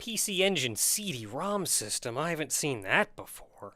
PC Engine CD-ROM system. I haven't seen that before.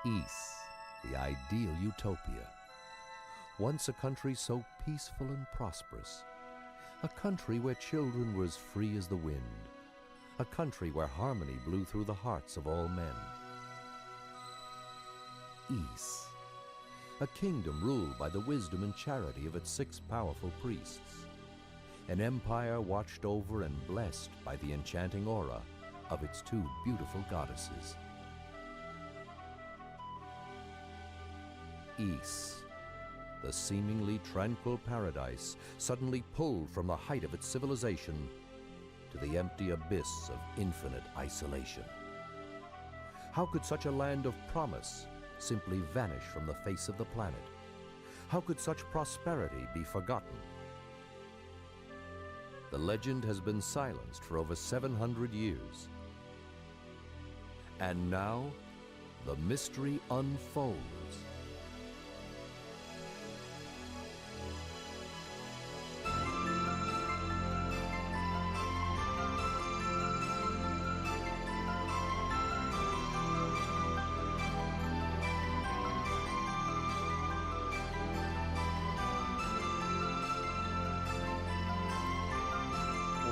Ys, the ideal utopia. Once a country so peaceful and prosperous. A country where children were as free as the wind. A country where harmony blew through the hearts of all men. Ys, a kingdom ruled by the wisdom and charity of its 6 powerful priests. An empire watched over and blessed by the enchanting aura of its 2 beautiful goddesses. Ys, the seemingly tranquil paradise suddenly pulled from the height of its civilization to the empty abyss of infinite isolation. How could such a land of promise simply vanish from the face of the planet? How could such prosperity be forgotten? The legend has been silenced for over 700 years. And now, the mystery unfolds.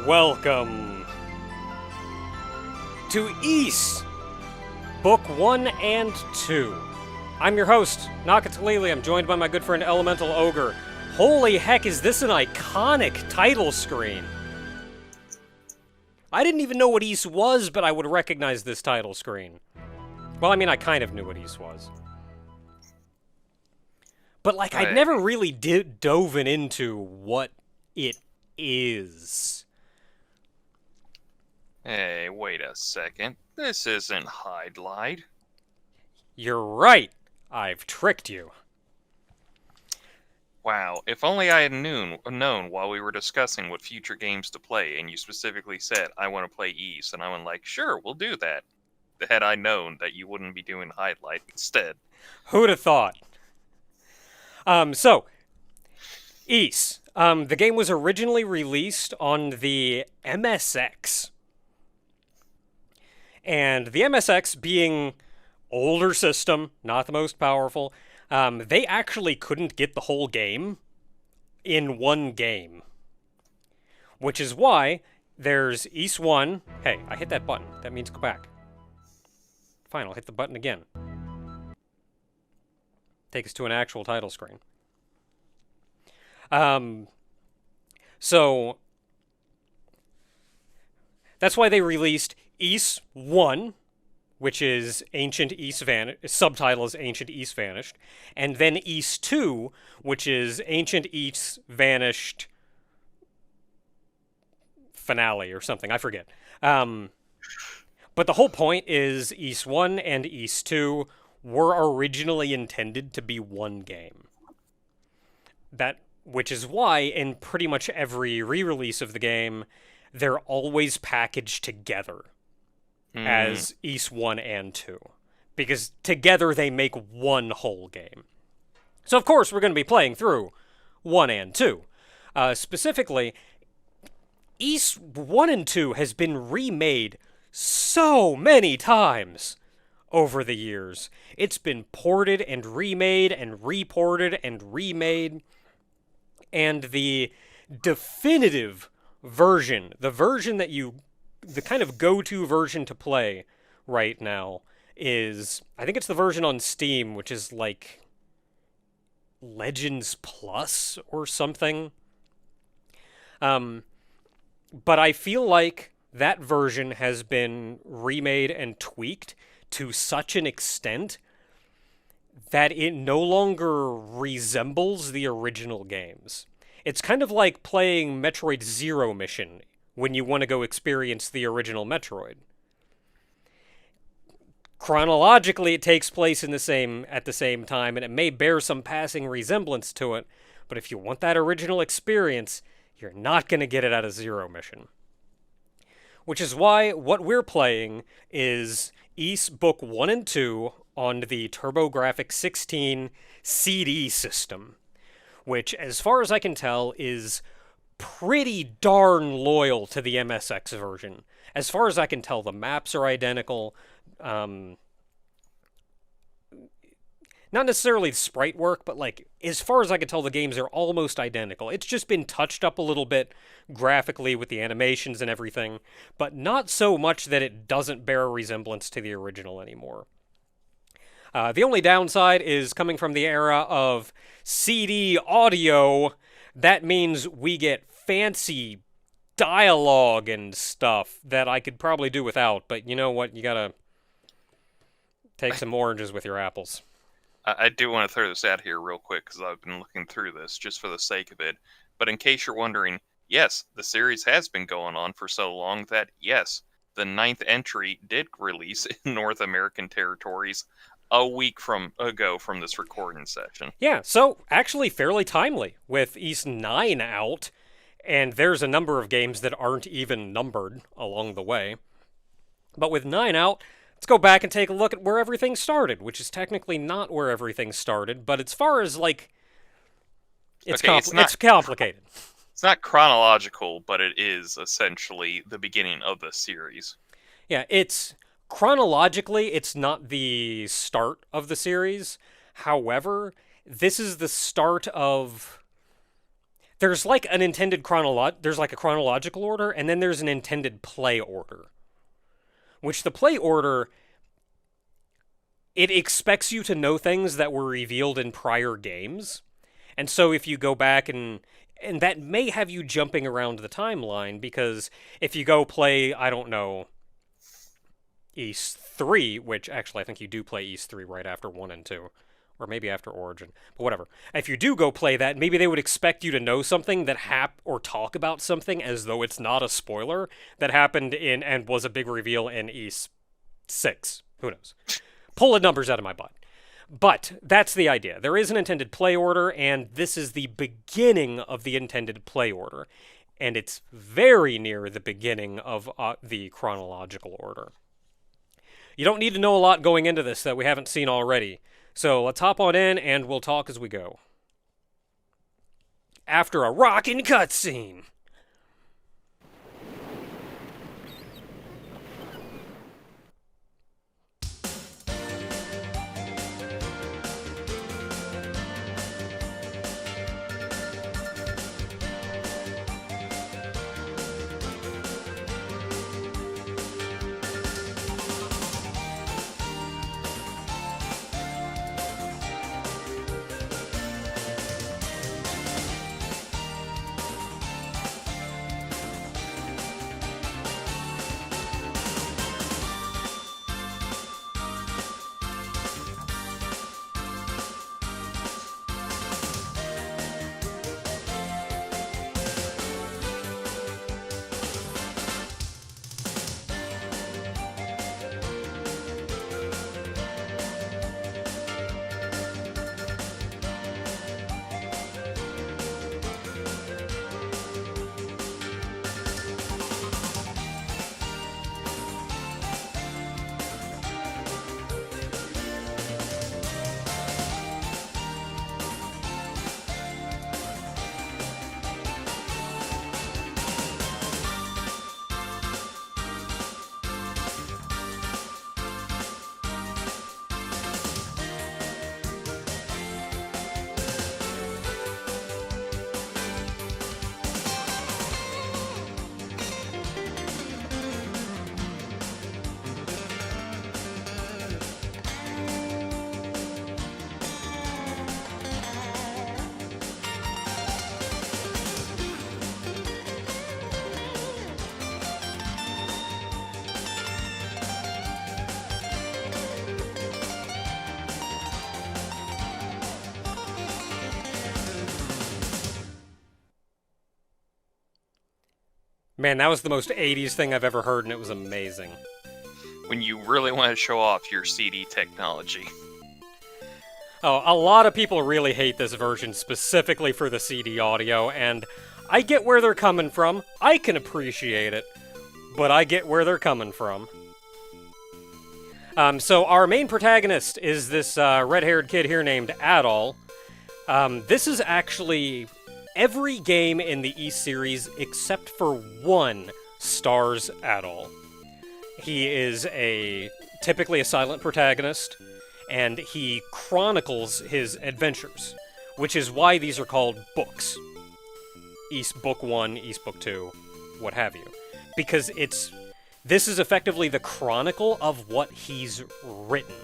Welcome to Ys, Book 1 and 2. I'm your host, Nakatalili. I'm joined by my good friend Elemental Ogre. Holy heck, is this an iconic title screen? I didn't even know what Ys was, but I would recognize this title screen. Well, I mean, I kind of knew what Ys was. But, like, I'd never really dove into what it is. Hey, wait a second. This isn't Hide-Light. You're right. I've tricked you. Wow, if only I had known while we were discussing what future games to play, and you specifically said, I want to play Ys, and I went like, sure, we'll do that. Had I known that you wouldn't be doing Hide-Light instead. Who'd have thought? So, Ys. The game was originally released on the MSX. And the MSX being older system, not the most powerful, they actually couldn't get the whole game in one game. Which is why there's Ys 1. Hey, I hit that button. That means go back. Fine, I'll hit the button again. Take us to an actual title screen. So that's why they released Ys 1, which is Ancient Ys Vanished, subtitle is Ancient Ys Vanished, and then Ys 2, which is Ancient Ys Vanished Finale or something, I forget. But the whole point is Ys 1 and Ys 2 were originally intended to be one game. Which is why in pretty much every re-release of the game, they're always packaged together as Ys 1 and 2. because together they make one whole game. So of course we're going to be playing through 1 and 2. Specifically, Ys 1 and 2 has been remade so many times over the years. It's been ported and remade and reported and remade. And the definitive version, the version that the kind of go-to version to play right now is, I think it's the version on Steam, which is like Legends Plus or something. But I feel like that version has been remade and tweaked to such an extent that it no longer resembles the original games. It's kind of like playing Metroid Zero Mission when you want to go experience the original Metroid. Chronologically, it takes place at the same time, and it may bear some passing resemblance to it, but if you want that original experience, you're not going to get it out of Zero Mission. Which is why what we're playing is Ys Book 1 and 2 on the Turbografx-CD system, which, as far as I can tell, is pretty darn loyal to the MSX version. As far as I can tell, the maps are identical. Not necessarily the sprite work, but like, as far as I can tell, the games are almost identical. It's just been touched up a little bit graphically with the animations and everything, but not so much that it doesn't bear a resemblance to the original anymore. The only downside is coming from the era of CD audio. That means we get fancy dialogue and stuff that I could probably do without, but you know what? You gotta take some oranges with your apples. I do want to throw this out here real quick because I've been looking through this just for the sake of it. But in case you're wondering, yes, the series has been going on for so long that, yes, the 9th entry did release in North American territories a week ago from this recording session. Yeah, so actually fairly timely with Ys 9 out, and there's a number of games that aren't even numbered along the way. But with 9 out, let's go back and take a look at where everything started, which is technically not where everything started, but as far as, like, it's complicated. It's not chronological, but it is essentially the beginning of the series. Yeah, chronologically, it's not the start of the series. However, this is the start of... There's like an intended there's like a chronological order, and then there's an intended play order. Which the play order, it expects you to know things that were revealed in prior games. And so if you go back and that may have you jumping around the timeline, because if you go play, I don't know, Ys 3, which actually I think you do play Ys 3 right after 1 and 2, or maybe after Origin, but whatever. If you do go play that, maybe they would expect you to know something that or talk about something as though it's not a spoiler that happened in and was a big reveal in Ys 6. Who knows? Pulling numbers out of my butt. But that's the idea. There is an intended play order, and this is the beginning of the intended play order. And it's very near the beginning of the chronological order. You don't need to know a lot going into this that we haven't seen already. So let's hop on in, and we'll talk as we go. After a rockin' cutscene. Man, that was the most 80s thing I've ever heard, and it was amazing. When you really want to show off your CD technology. Oh, a lot of people really hate this version specifically for the CD audio, and I get where they're coming from. I can appreciate it, but I get where they're coming from. So our main protagonist is this red-haired kid here named Adol. This is actually every game in the E series except for one stars Adol. He is typically a silent protagonist, and he chronicles his adventures, which is why these are called books. East Book 1, East Book 2, what have you. Because this is effectively the chronicle of what he's written.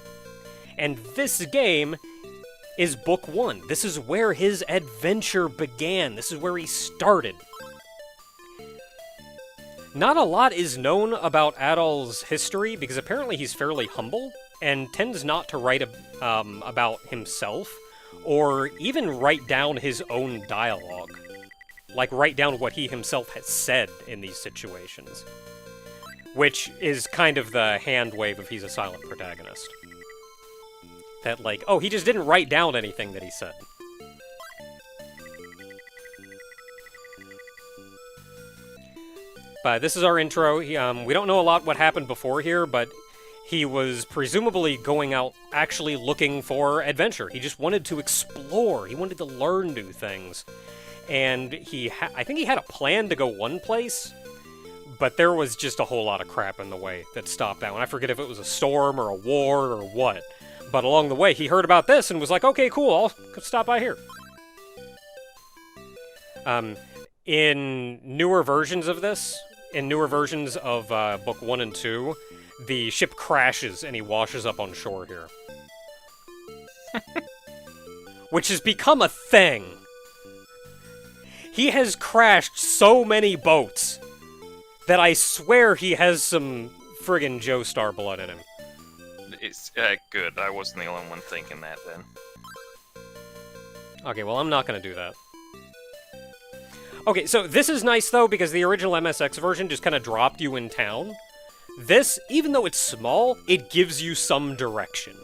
And this game is Book 1. This is where his adventure began. This is where he started. Not a lot is known about Adol's history, because apparently he's fairly humble, and tends not to write about himself, or even write down his own dialogue. Like, write down what he himself has said in these situations. Which is kind of the hand wave of he's a silent protagonist. That, like, oh, he just didn't write down anything that he said. But this is our intro. We don't know a lot what happened before here, but he was presumably going out actually looking for adventure. He just wanted to explore. He wanted to learn new things. And I think he had a plan to go one place, but there was just a whole lot of crap in the way that stopped that one. I forget if it was a storm or a war or what. But along the way, he heard about this and was like, okay, cool, I'll stop by here. In newer versions of this, in newer versions of Book 1 and 2, the ship crashes and he washes up on shore here. Which has become a thing. He has crashed so many boats that I swear he has some friggin' Joestar blood in him. It's good. I wasn't the only one thinking that then. Okay, well, I'm not gonna do that. Okay, so this is nice, though, because the original MSX version just kind of dropped you in town. This, even though it's small, it gives you some direction.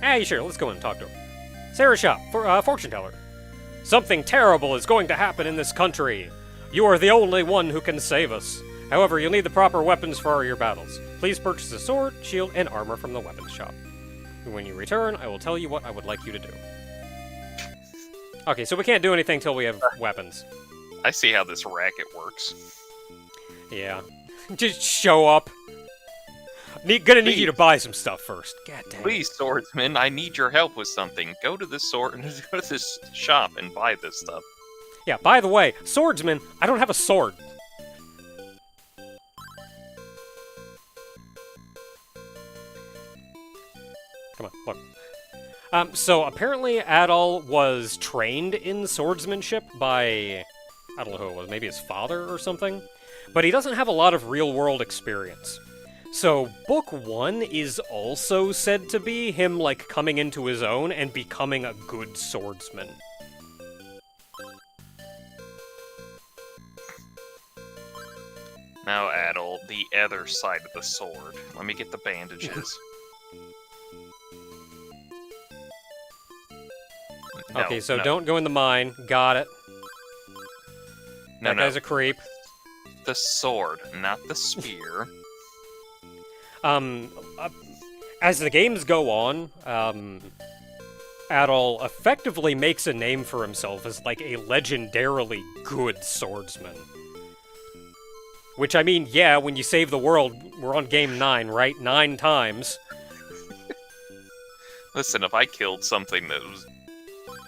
Hey, sure, let's go in and talk to her. Sarah's shop, for fortune teller. Something terrible is going to happen in this country. You are the only one who can save us. However, you'll need the proper weapons for your battles. Please purchase a sword, shield, and armor from the weapons shop. When you return, I will tell you what I would like you to do. Okay, so we can't do anything till we have weapons. I see how this racket works. Yeah. Just show up. Gonna need you to buy some stuff first. God damn. Please, swordsman, I need your help with something. Go to this go to this shop and buy this stuff. Yeah, by the way, swordsman, I don't have a sword. Come on, look. So apparently Adol was trained in swordsmanship by, I don't know who it was, maybe his father or something, but he doesn't have a lot of real-world experience. So Book 1 is also said to be him, like, coming into his own and becoming a good swordsman. Now, Adol, the other side of the sword. Let me get the bandages. Okay, so don't go in the mine. Got it. That guy's a creep. The sword, not the spear. As the games go on, Adol effectively makes a name for himself as, like, a legendarily good swordsman. Which, I mean, yeah, when you save the world, we're on game 9, right? 9 times. Listen, if I killed something that was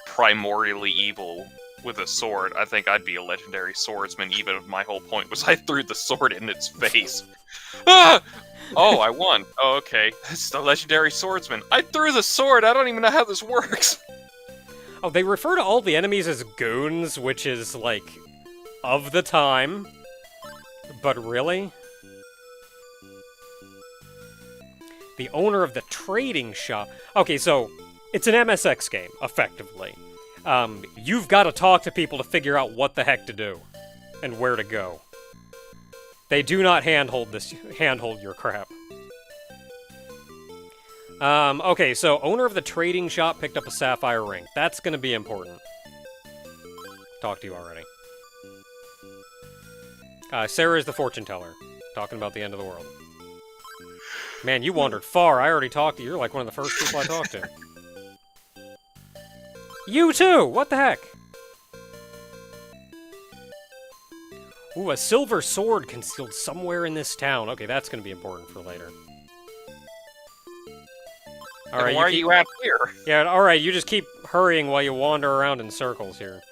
primordially evil with a sword, I think I'd be a legendary swordsman, even if my whole point was I threw the sword in its face. Ah! Oh, I won. Oh, okay. It's the legendary swordsman. I threw the sword! I don't even know how this works! Oh, they refer to all the enemies as goons, which is, like, of the time. But really? The owner of the trading shop... Okay, so, it's an MSX game, effectively. You've got to talk to people to figure out what the heck to do. and where to go. They do not handhold your crap. Okay, so owner of the trading shop picked up a sapphire ring. That's gonna be important. Talked to you already. Sarah is the fortune teller. Talking about the end of the world. Man, you wandered far. I already talked to you. You're like one of the first people I talked to. You too! What the heck? Ooh, a silver sword concealed somewhere in this town. Okay, that's gonna be important for later. Alright, why are you out here? Yeah, alright, you just keep hurrying while you wander around in circles here.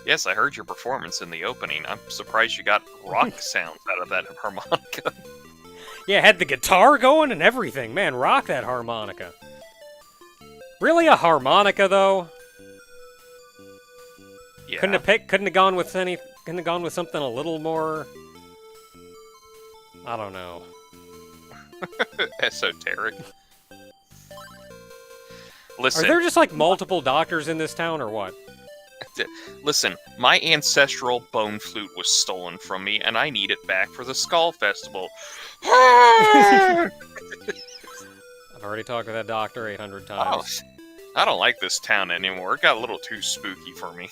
Yes, I heard your performance in the opening. I'm surprised you got rock sounds out of that harmonica. Yeah, had the guitar going and everything. Man, rock that harmonica. Really a harmonica, though? Yeah. Couldn't have gone with something a little more... I don't know. Esoteric. Listen. Are there just, like, multiple doctors in this town, or what? Listen, my ancestral bone flute was stolen from me, and I need it back for the Skull Festival. I've already talked to that doctor 800 times. Oh, I don't like this town anymore. It got a little too spooky for me.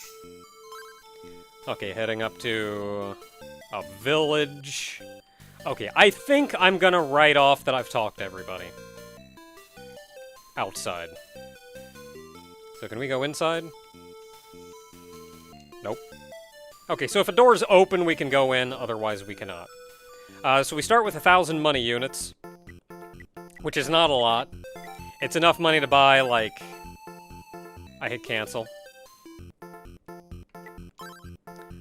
Okay, heading up to a village. Okay, I think I'm gonna write off that I've talked to everybody. Outside. So can we go inside? Nope. Okay, so if a door's open, we can go in, otherwise we cannot. So we start with 1,000 money units, which is not a lot. It's enough money to buy, like... I hit cancel.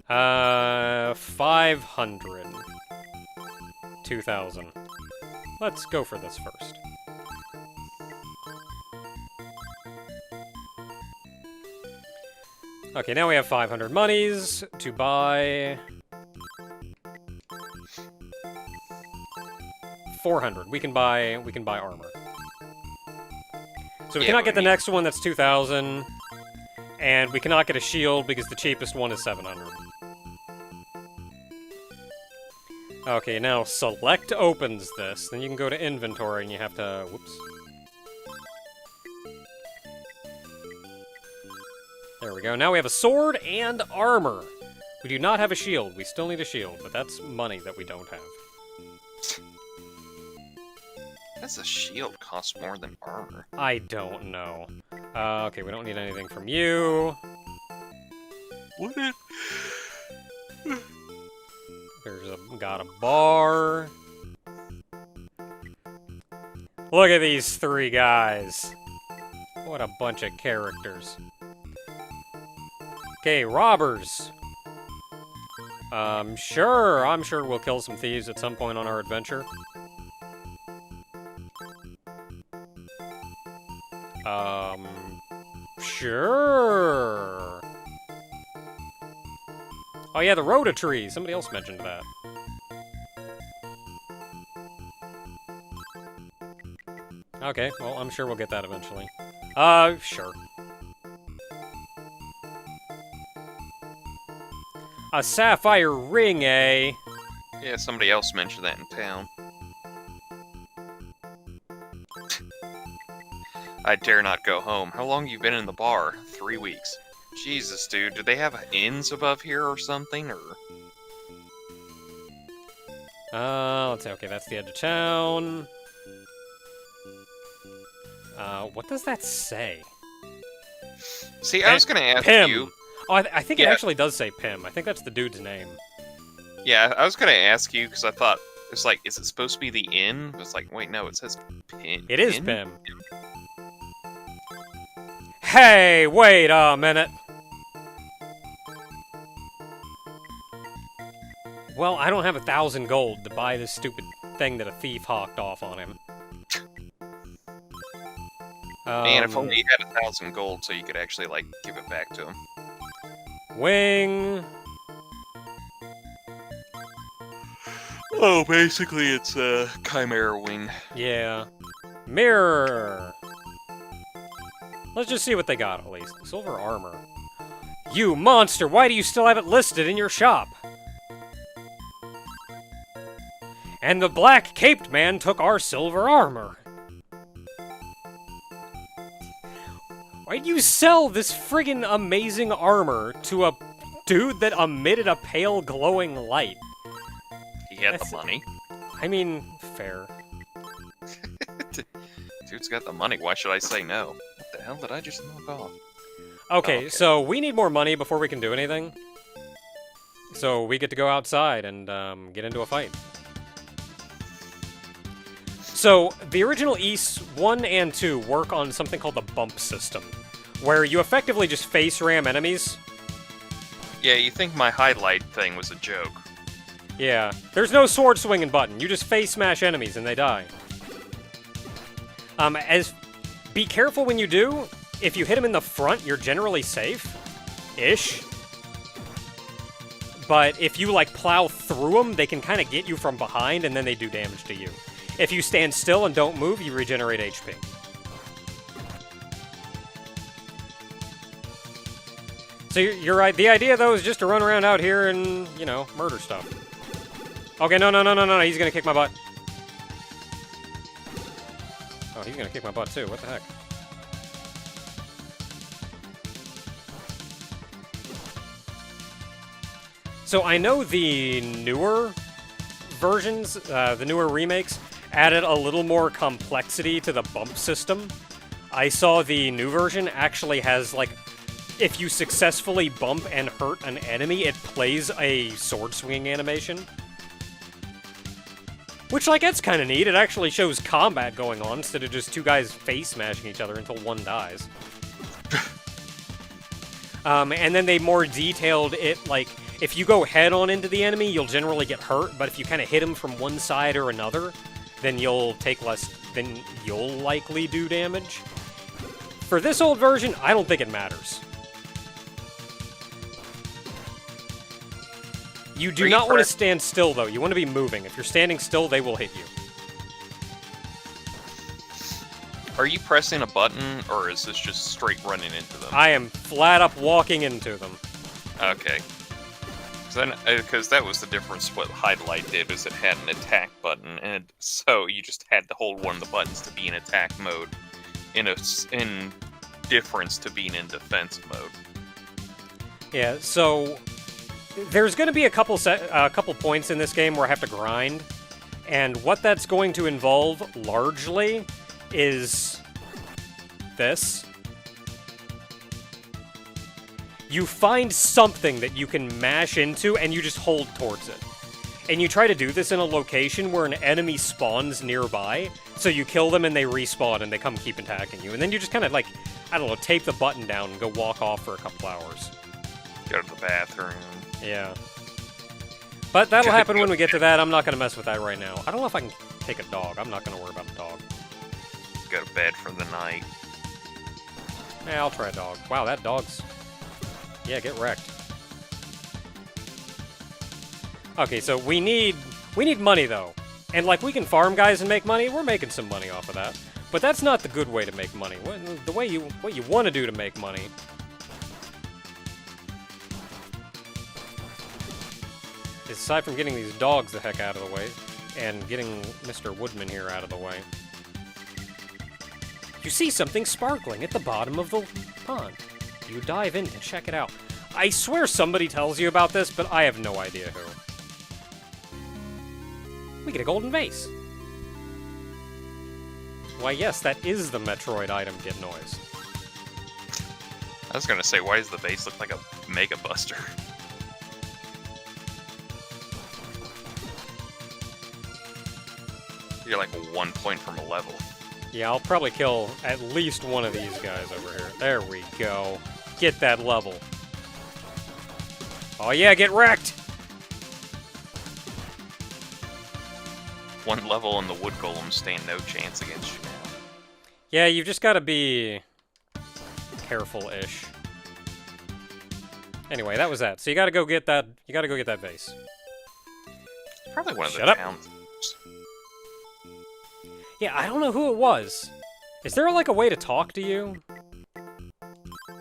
500. 2,000. Let's go for this first. Okay, now we have 500 monies to buy... 400. We can buy armor. So we cannot get the next one, that's 2,000. And we cannot get a shield because the cheapest one is 700. Okay, now select opens this. Then you can go to inventory and you have to... Whoops. There we go. Now we have a sword and armor. We do not have a shield. We still need a shield, but that's money that we don't have. Does a shield cost more than armor? I don't know. Okay, we don't need anything from you. What? Got a bar. Look at these three guys. What a bunch of characters. Okay, robbers. I'm sure we'll kill some thieves at some point on our adventure. Sure. Oh yeah, the Rhoda tree. Somebody else mentioned that. Okay, well, I'm sure we'll get that eventually. Sure. A sapphire ring, eh? Yeah, somebody else mentioned that in town. I dare not go home. How long you been in the bar? 3 weeks. Jesus, dude, do they have inns above here or something, or...? Let's see. Okay, that's the edge of town. What does that say? See, I was gonna ask Pim. you... Oh, I think it actually does say Pim. I think that's the dude's name. Yeah, I was gonna ask you, because I thought, it's like, is it supposed to be the inn? But it's like, wait, no, it says Pim. It is Pim. Hey, wait a minute! Well, I don't have 1,000 gold to buy this stupid thing that a thief hawked off on him. Man, if only you had 1,000 gold so you could actually, like, give it back to him. Wing... Oh, basically it's a chimera wing. Yeah. Mirror! Let's just see what they got, at least. Silver armor. You monster! Why do you still have it listed in your shop? And the black-caped man took our silver armor. Why'd you sell this friggin' amazing armor to a dude that emitted a pale glowing light? He had the money. I mean, fair. Dude's got the money. Why should I say no? What the hell did I just knock off? Okay, so we need more money before we can do anything. So we get to go outside and get into a fight. So, the original Ys 1 and 2 work on something called the bump system, where you effectively just face ram enemies. Yeah, you think my highlight thing was a joke. Yeah, there's no sword swinging button, you just face smash enemies and they die. Be careful when you do. If you hit them in the front, you're generally safe-ish. But if you, like, plow through them, they can kind of get you from behind and then they do damage to you. If you stand still and don't move, you regenerate HP. So you're right. The idea, though, is just to run around out here and, you know, murder stuff. Okay, no, he's gonna kick my butt. Oh, he's gonna kick my butt, too. What the heck? So I know the newer versions, the newer remakes, added a little more complexity to the bump system. I saw the new version actually has, like, if you successfully bump and hurt an enemy, it plays a sword swinging animation. Which, like, that's kind of neat. It actually shows combat going on instead of just two guys face smashing each other until one dies. And then they more detailed it, like, if you go head-on into the enemy, you'll generally get hurt, but if you kind of hit him from one side or another, then you'll take less, then you'll likely do damage. For this old version, I don't think it matters. You do not want to stand still, though. You want to be moving. If you're standing still, they will hit you. Are you pressing a button, or is this just straight running into them? I am flat up walking into them. Okay. Because that was the difference. What Highlight did is it had an attack button, and so you just had to hold one of the buttons to be in attack mode, in difference to being in defense mode. Yeah. So there's going to be a couple points in this game where I have to grind, and what that's going to involve largely is this. You find something that you can mash into, and you just hold towards it. And you try to do this in a location where an enemy spawns nearby, so you kill them and they respawn and they come keep attacking you. And then you just kind of, like, I don't know, tape the button down and go walk off for a couple hours. Go to the bathroom. Yeah. But that'll happen when we get to that. I'm not going to mess with that right now. I don't know if I can take a dog. I'm not going to worry about the dog. Go to bed for the night. Yeah, I'll try a dog. Wow, that dog's... Yeah, get wrecked. Okay, so we need money, though. And, like, we can farm guys and make money. We're making some money off of that. But that's not the good way to make money. What you want to do to make money is, aside from getting these dogs the heck out of the way, and getting Mr. Woodman here out of the way, you see something sparkling at the bottom of the pond. You dive in and check it out. I swear somebody tells you about this, but I have no idea who. We get a golden vase. Why, yes, that is the Metroid item, Get Noise. I was gonna say, why does the vase look like a Mega Buster? You're like 1 point from a level. Yeah, I'll probably kill at least one of these guys over here. There we go. Get that level. Oh yeah, get wrecked! One level and the wood golems stand no chance against you now. Yeah, you've just got to be careful-ish. Anyway, that was that. So you got to go get that. You got to go get that vase. Probably one of the Shut up. towns. Yeah, I don't know who it was. Is there, like, a way to talk to you?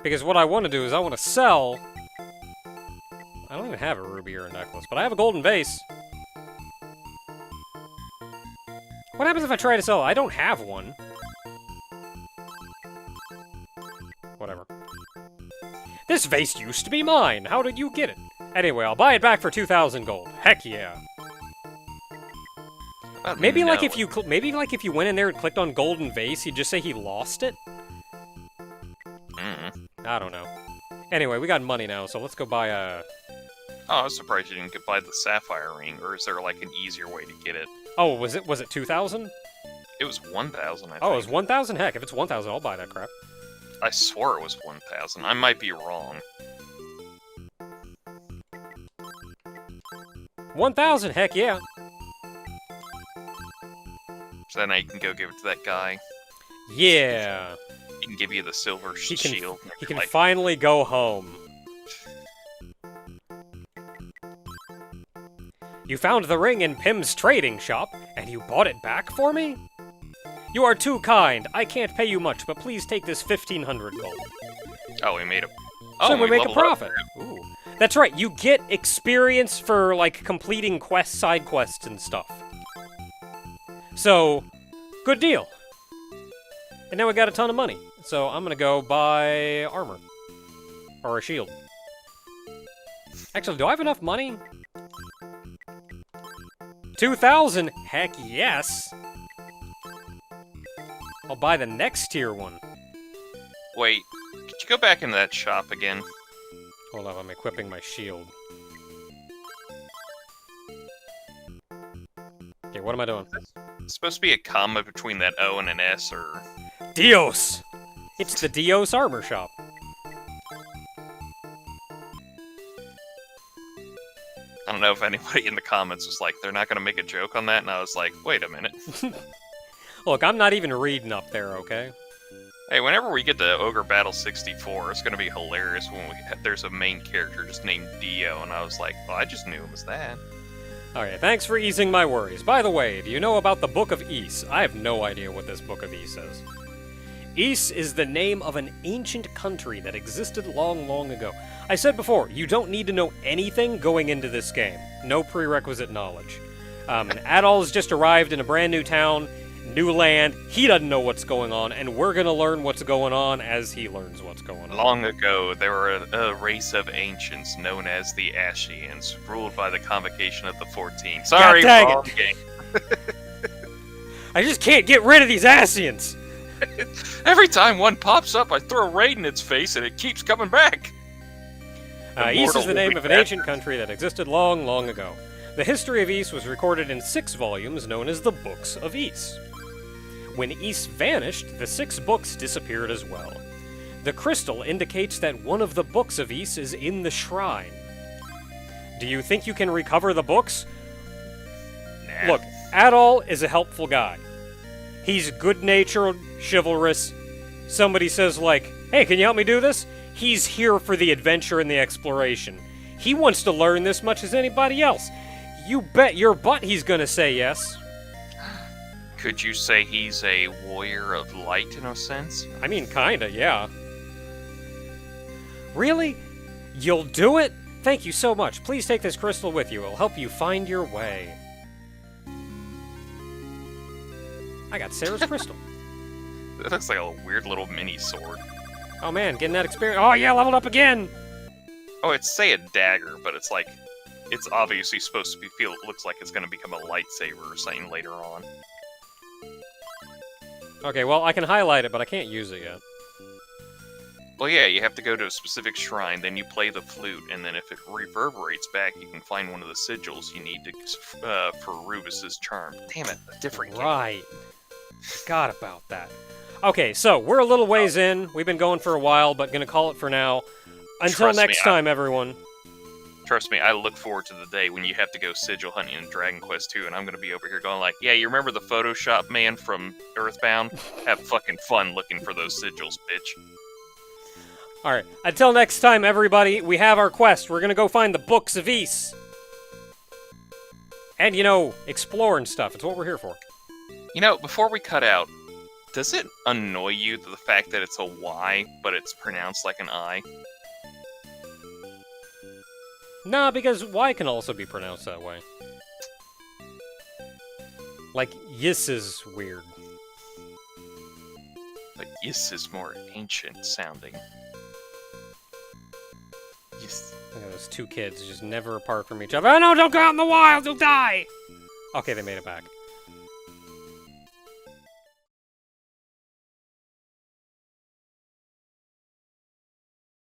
Because what I want to do is I want to sell... I don't even have a ruby or a necklace, but I have a golden vase. What happens if I try to sell it? I don't have one. Whatever. This vase used to be mine. How did you get it? Anyway, I'll buy it back for 2,000 gold. Heck yeah. Maybe like if you went in there and clicked on golden vase, he'd just say he lost it. I don't know. Anyway, we got money now, so let's go buy a... Oh, I was surprised you didn't get buy the sapphire ring, or is there like an easier way to get it? Oh, was it 2,000? It was 1,000, I think. Oh, it was 1,000? Heck, if it's 1,000, I'll buy that crap. I swore it was 1,000. I might be wrong. 1,000, heck yeah. So then I can go give it to that guy. Yeah. He can give you the silver shield. He can finally go home. You found the ring in Pim's trading shop, and you bought it back for me? You are too kind. I can't pay you much, but please take this 1,500 gold. Oh, we made a... So we make a profit. Ooh. That's right, you get experience for, like, completing quests, side quests, and stuff. So, good deal. And now we got a ton of money. So I'm gonna go buy armor. Or a shield. Actually, do I have enough money? 2,000? Heck yes! I'll buy the next tier one. Wait, could you go back into that shop again? Hold on, I'm equipping my shield. Okay, what am I doing? It's supposed to be a comma between that O and an S, or... Dios! It's the Dios armor shop. I don't know if anybody in the comments was like, they're not going to make a joke on that, and I was like, wait a minute. Look, I'm not even reading up there, okay? Hey, whenever we get to Ogre Battle 64, it's going to be hilarious when there's a main character just named Dio, and I was like, well, I just knew it was that. Okay, thanks for easing my worries. By the way, do you know about the Book of Ys? I have no idea what this Book of Ys is. Ys is the name of an ancient country that existed long, long ago. I said before, you don't need to know anything going into this game. No prerequisite knowledge. Adol's just arrived in a brand new town, new land. He doesn't know what's going on, and we're gonna learn what's going on as he learns what's going on. Long ago, there were a race of ancients known as the Ashians, ruled by the Convocation of the 14. Sorry, wrong game. I just can't get rid of these Asians! Every time one pops up, I throw a raid in its face, and it keeps coming back. Ys is the name of an ancient country that existed long, long ago. The history of Ys was recorded in 6 volumes known as the Books of Ys. When Ys vanished, the 6 books disappeared as well. The crystal indicates that one of the books of Ys is in the shrine. Do you think you can recover the books? Nah. Look, Adol is a helpful guy. He's good-natured, chivalrous. Somebody says, like, hey, can you help me do this? He's here for the adventure and the exploration. He wants to learn this much as anybody else. You bet your butt he's gonna say yes. Could you say he's a warrior of light, in a sense? I mean, kinda, yeah. Really? You'll do it? Thank you so much. Please take this crystal with you. It'll help you find your way. I got Sarah's crystal. That looks like a weird little mini sword. Oh man, getting that experience. Oh yeah, leveled up again! Oh, it's say a dagger, but it's like... It's obviously supposed to be looks like it's going to become a lightsaber or something later on. Okay, well, I can highlight it, but I can't use it yet. Well, yeah, you have to go to a specific shrine, then you play the flute, and then if it reverberates back, you can find one of the sigils you need to for Rubus's charm. Damn it, a different game. Right. Forgot about that. Okay, so we're a little ways in. We've been going for a while, but gonna call it for now. Until next time, everyone. Trust me, I look forward to the day when you have to go sigil hunting in Dragon Quest 2, and I'm gonna be over here going like, yeah, you remember the Photoshop man from Earthbound? Have fucking fun looking for those sigils, bitch. Alright, until next time, everybody, we have our quest. We're gonna go find the Books of Ys. And, you know, explore and stuff. It's what we're here for. You know, before we cut out, does it annoy you the fact that it's a Y, but it's pronounced like an I? Nah, because Y can also be pronounced that way. Like, yis is weird. But Yis is more ancient sounding. Yes. Look at those two kids just never apart from each other. Oh no, don't go out in the wild, you'll die! Okay, they made it back.